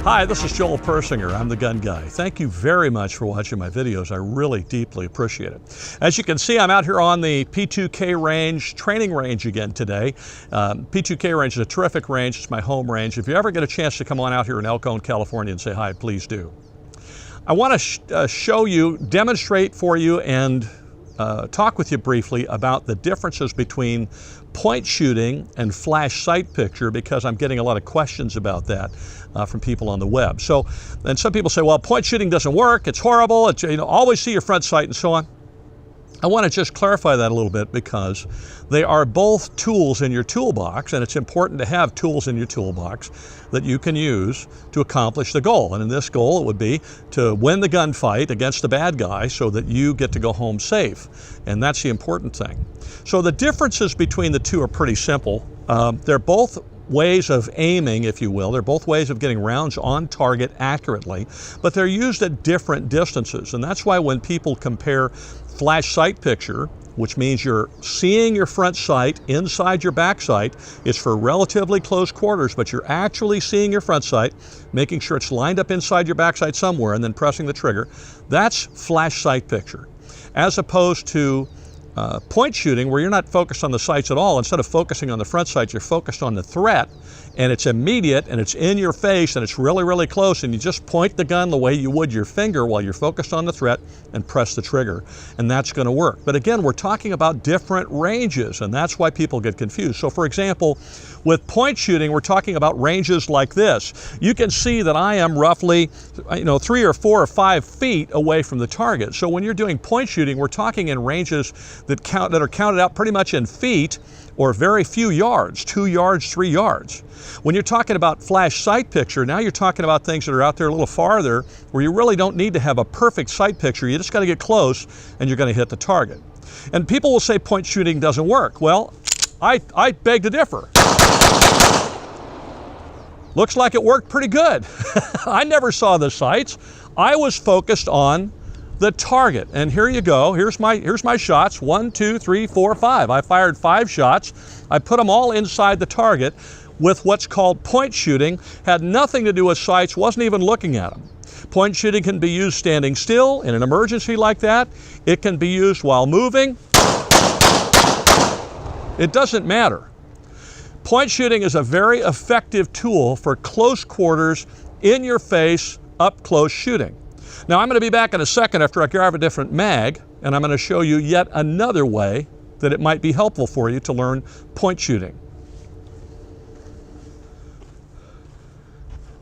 Hi, this is Joel Persinger. I'm the Gun Guy. Thank you very much for watching my videos. I really deeply appreciate it. As you can see, I'm out here on the P2K Range, training range again today. P2K Range is a terrific range. It's my home range. If you ever get a chance to come on out here in El Cajon, California and say hi, please do. I want to show you, demonstrate for you, and talk with you briefly about the differences between point shooting and flash sight picture, because I'm getting a lot of questions about that from people on the web. So, and some people say, well, point shooting doesn't work, it's horrible, it's, always see your front sight and so on. I want to just clarify that a little bit, because they are both tools in your toolbox, and it's important to have tools in your toolbox that you can use to accomplish the goal. And in this goal, it would be to win the gunfight against the bad guy so that you get to go home safe. And that's the important thing. So the differences between the two are pretty simple. They're both ways of aiming, if you will. They're both ways of getting rounds on target accurately, but they're used at different distances. And that's why when people compare flash sight picture, which means you're seeing your front sight inside your back sight, it's for relatively close quarters, but you're actually seeing your front sight, making sure it's lined up inside your back sight somewhere and then pressing the trigger. That's flash sight picture. As opposed to point shooting, where you're not focused on the sights at all. Instead of focusing on the front sights, you're focused on the threat, and it's immediate, and it's in your face, and it's really, really close, and you just point the gun the way you would your finger while you're focused on the threat and press the trigger, and that's going to work. But again, we're talking about different ranges, and that's why people get confused. So for example, with point shooting, we're talking about ranges like this. You can see that I am roughly 3 or 4 or 5 feet away from the target. So when you're doing point shooting, we're talking in ranges that are counted out pretty much in feet, or very few yards, 2 yards, 3 yards. When you're talking about flash sight picture, now you're talking about things that are out there a little farther, where you really don't need to have a perfect sight picture. You just got to get close and you're going to hit the target. And people will say point shooting doesn't work. Well, I beg to differ. Looks like it worked pretty good. I never saw the sights. I was focused on the target, and here you go. Here's my shots. 1, 2, 3, 4, 5. I fired 5 shots. I put them all inside the target with what's called point shooting. Had nothing to do with sights, wasn't even looking at them. Point shooting can be used standing still in an emergency like that. It can be used while moving. It doesn't matter. Point shooting is a very effective tool for close quarters, in your face, up close shooting. Now I'm going to be back in a second after I grab a different mag, and I'm going to show you yet another way that it might be helpful for you to learn point shooting.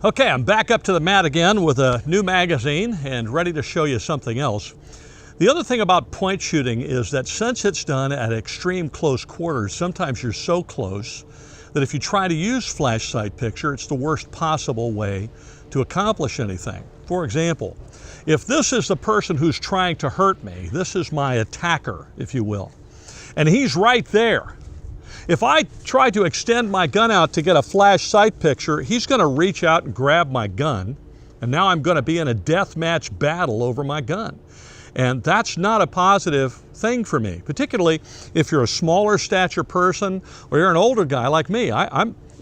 Okay, I'm back up to the mat again with a new magazine and ready to show you something else. The other thing about point shooting is that since it's done at extreme close quarters, sometimes you're so close that if you try to use flash sight picture, it's the worst possible way to accomplish anything. For example, if this is the person who's trying to hurt me, this is my attacker, if you will, and he's right there. If I try to extend my gun out to get a flash sight picture, he's going to reach out and grab my gun, and now I'm going to be in a deathmatch battle over my gun. And that's not a positive thing for me, particularly if you're a smaller stature person or you're an older guy like me.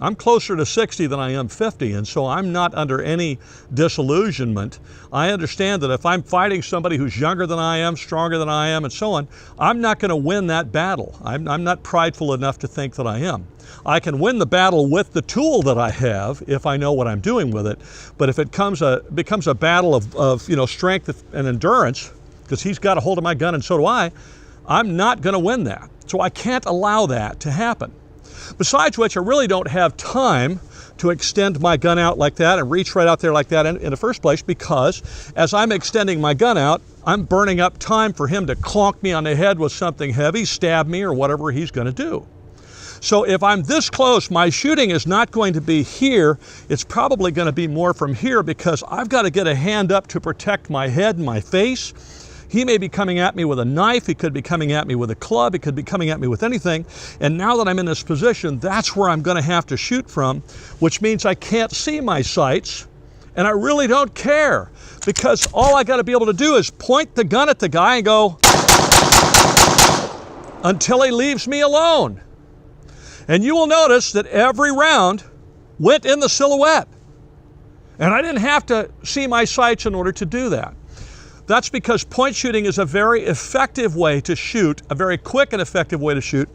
I'm closer to 60 than I am 50, and so I'm not under any disillusionment. I understand that if I'm fighting somebody who's younger than I am, stronger than I am, and so on, I'm not going to win that battle. I'm not prideful enough to think that I am. I can win the battle with the tool that I have if I know what I'm doing with it, but if it becomes a battle of strength and endurance, because he's got a hold of my gun and so do I, I'm not going to win that. So I can't allow that to happen. Besides which, I really don't have time to extend my gun out like that and reach right out there like that in the first place, because as I'm extending my gun out, I'm burning up time for him to clonk me on the head with something heavy, stab me, or whatever he's going to do. So if I'm this close, my shooting is not going to be here. It's probably going to be more from here, because I've got to get a hand up to protect my head and my face. He may be coming at me with a knife, he could be coming at me with a club, he could be coming at me with anything. And now that I'm in this position, that's where I'm going to have to shoot from, which means I can't see my sights, and I really don't care, because all I got to be able to do is point the gun at the guy and go until he leaves me alone. And you will notice that every round went in the silhouette. And I didn't have to see my sights in order to do that. That's because point shooting is a very effective way to shoot, a very quick and effective way to shoot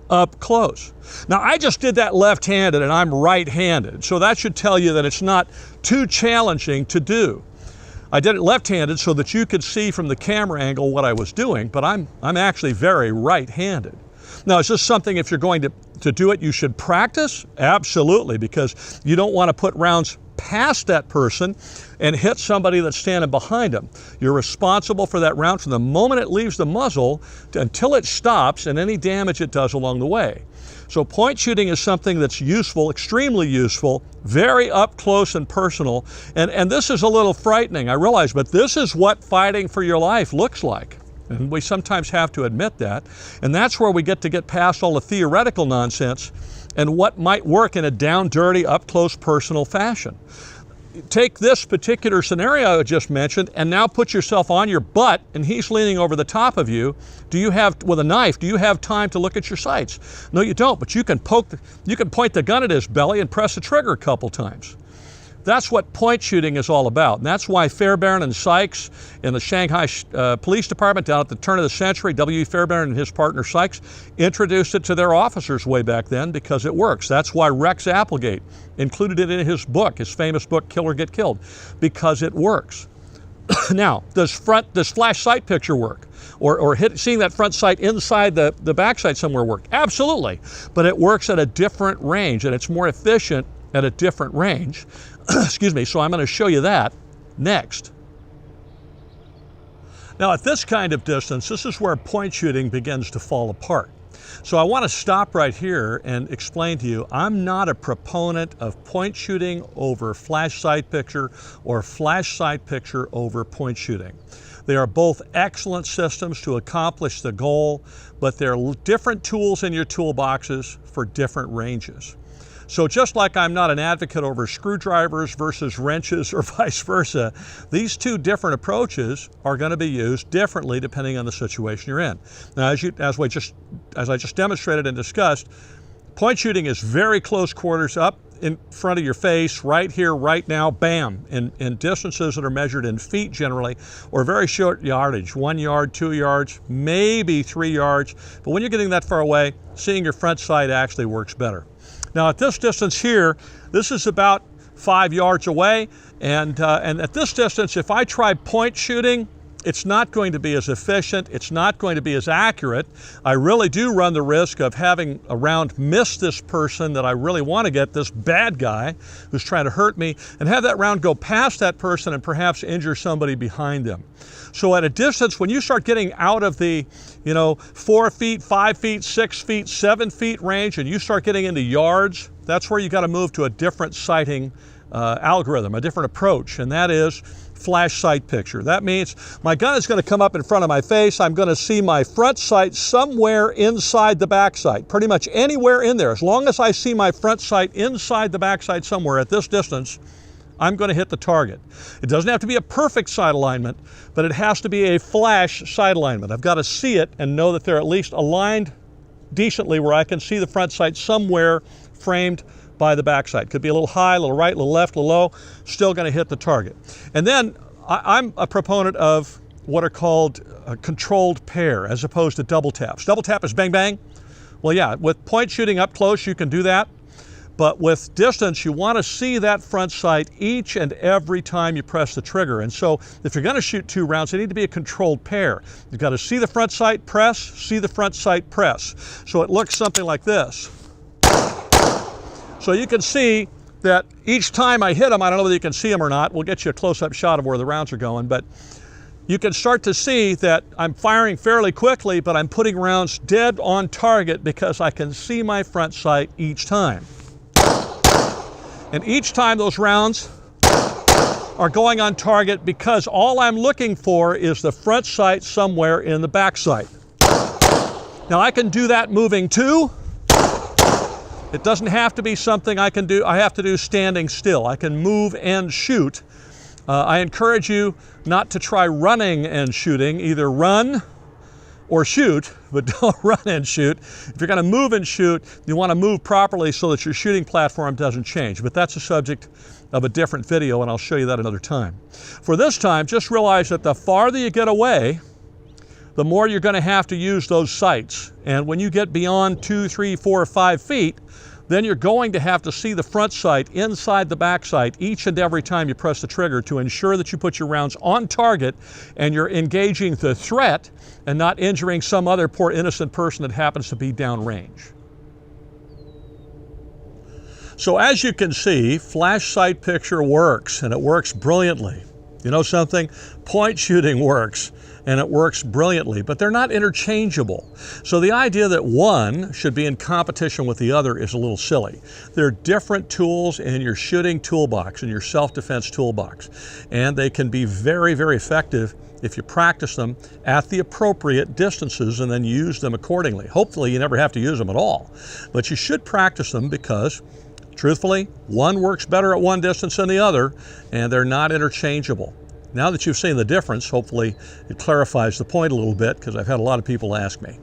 up close. Now, I just did that left-handed and I'm right-handed, so that should tell you that it's not too challenging to do. I did it left-handed so that you could see from the camera angle what I was doing, but I'm actually very right-handed. Now, is this something, if you're going to do it, you should practice? Absolutely, because you don't want to put rounds past that person and hit somebody that's standing behind them. You're responsible for that round from the moment it leaves the muzzle until it stops and any damage it does along the way. So point shooting is something that's useful, extremely useful, very up close and personal. And this is a little frightening, I realize, but this is what fighting for your life looks like. And we sometimes have to admit that. And that's where we get past all the theoretical nonsense and what might work in a down dirty, up close, personal fashion. Take this particular scenario I just mentioned and now put yourself on your butt and he's leaning over the top of you. Do you have, with a knife, do you have time to look at your sights? No, you don't, but you can point the gun at his belly and press the trigger a couple times. That's what point shooting is all about. And that's why Fairbairn and Sykes in the Shanghai Police Department down at the turn of the century, W. Fairbairn and his partner Sykes introduced it to their officers way back then because it works. That's why Rex Applegate included it in his book, his famous book, Kill or Get Killed, because it works. Now, does flash sight picture work? Or seeing that front sight inside the back sight somewhere work? Absolutely. But it works at a different range and it's more efficient at a different range. Excuse me, so I'm going to show you that next. Now at this kind of distance, this is where point shooting begins to fall apart. So I want to stop right here and explain to you, I'm not a proponent of point shooting over flash sight picture or flash sight picture over point shooting. They are both excellent systems to accomplish the goal, but they're different tools in your toolboxes for different ranges. So just like I'm not an advocate over screwdrivers versus wrenches or vice versa, these two different approaches are going to be used differently depending on the situation you're in. Now, as I just demonstrated and discussed, point shooting is very close quarters, up in front of your face, right here, right now, bam, in distances that are measured in feet generally, or very short yardage, 1 yard, 2 yards, maybe 3 yards. But when you're getting that far away, seeing your front sight actually works better. Now at this distance here, this is about 5 yards away, and at this distance, if I try point shooting, it's not going to be as efficient, it's not going to be as accurate. I really do run the risk of having a round miss this person that I really want to get, this bad guy who's trying to hurt me, and have that round go past that person and perhaps injure somebody behind them. So at a distance, when you start getting out of the 4 feet, 5 feet, 6 feet, 7 feet range, and you start getting into yards, that's where you got to move to a different sighting algorithm, a different approach, and that is flash sight picture. That means my gun is going to come up in front of my face. I'm going to see my front sight somewhere inside the back sight, pretty much anywhere in there. As long as I see my front sight inside the back sight somewhere at this distance, I'm going to hit the target. It doesn't have to be a perfect sight alignment, but it has to be a flash sight alignment. I've got to see it and know that they're at least aligned decently where I can see the front sight somewhere framed by the backside. Could be a little high, a little right, a little left, a little low, still going to hit the target. And then I'm a proponent of what are called a controlled pair as opposed to double taps. Double tap is bang, bang. Well, yeah, with point shooting up close, you can do that. But with distance, you want to see that front sight each and every time you press the trigger. And so if you're going to shoot 2 rounds, they need to be a controlled pair. You've got to see the front sight, press, see the front sight, press. So it looks something like this. So you can see that each time I hit them, I don't know whether you can see them or not, we'll get you a close-up shot of where the rounds are going, but you can start to see that I'm firing fairly quickly, but I'm putting rounds dead on target because I can see my front sight each time. And each time those rounds are going on target because all I'm looking for is the front sight somewhere in the back sight. Now I can do that moving too. It doesn't have to be something I have to do standing still. I can move and shoot. I encourage you not to try running and shooting. Either run or shoot, but don't run and shoot. If you're going to move and shoot, you want to move properly so that your shooting platform doesn't change. But that's a subject of a different video, and I'll show you that another time. For this time, just realize that the farther you get away, the more you're going to have to use those sights. And when you get beyond 2, 3, 4, 5 feet, then you're going to have to see the front sight inside the back sight each and every time you press the trigger to ensure that you put your rounds on target and you're engaging the threat and not injuring some other poor innocent person that happens to be downrange. So as you can see, flash sight picture works, and it works brilliantly. You know something? Point shooting works, and it works brilliantly, but they're not interchangeable. So the idea that one should be in competition with the other is a little silly. They're different tools in your shooting toolbox, in your self-defense toolbox, and they can be very, very effective if you practice them at the appropriate distances and then use them accordingly. Hopefully you never have to use them at all, but you should practice them because, truthfully, one works better at one distance than the other, and they're not interchangeable. Now that you've seen the difference, hopefully it clarifies the point a little bit, because I've had a lot of people ask me.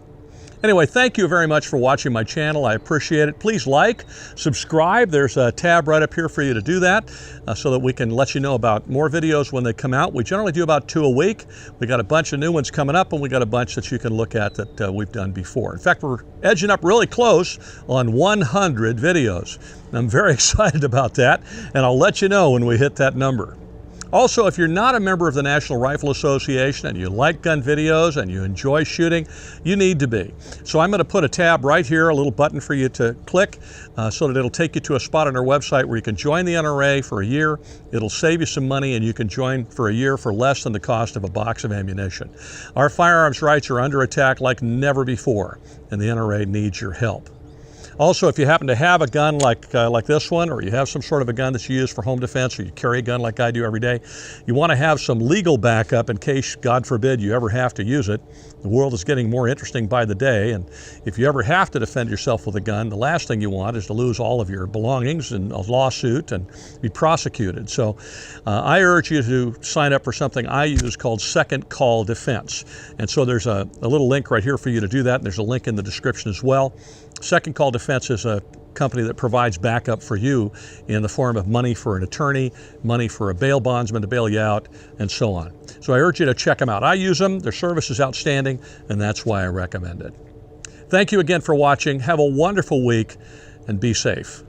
Anyway, thank you very much for watching my channel. I appreciate it. Please like, subscribe. There's a tab right up here for you to do that so that we can let you know about more videos when they come out. We generally do about 2 a week. We got a bunch of new ones coming up, and we got a bunch that you can look at that we've done before. In fact, we're edging up really close on 100 videos. I'm very excited about that, and I'll let you know when we hit that number. Also, if you're not a member of the National Rifle Association and you like gun videos and you enjoy shooting, you need to be. So I'm going to put a tab right here, a little button for you to click so that it'll take you to a spot on our website where you can join the NRA for a year. It'll save you some money, and you can join for a year for less than the cost of a box of ammunition. Our firearms rights are under attack like never before, and the NRA needs your help. Also, if you happen to have a gun like this one, or you have some sort of a gun that you use for home defense, or you carry a gun like I do every day, you want to have some legal backup in case, God forbid, you ever have to use it. The world is getting more interesting by the day, and if you ever have to defend yourself with a gun, the last thing you want is to lose all of your belongings in a lawsuit and be prosecuted. So I urge you to sign up for something I use called Second Call Defense. And so there's a little link right here for you to do that, and there's a link in the description as well. Second Call Defense is a company that provides backup for you in the form of money for an attorney, money for a bail bondsman to bail you out, and so on. So I urge you to check them out. I use them. Their service is outstanding, and that's why I recommend it. Thank you again for watching. Have a wonderful week, and be safe.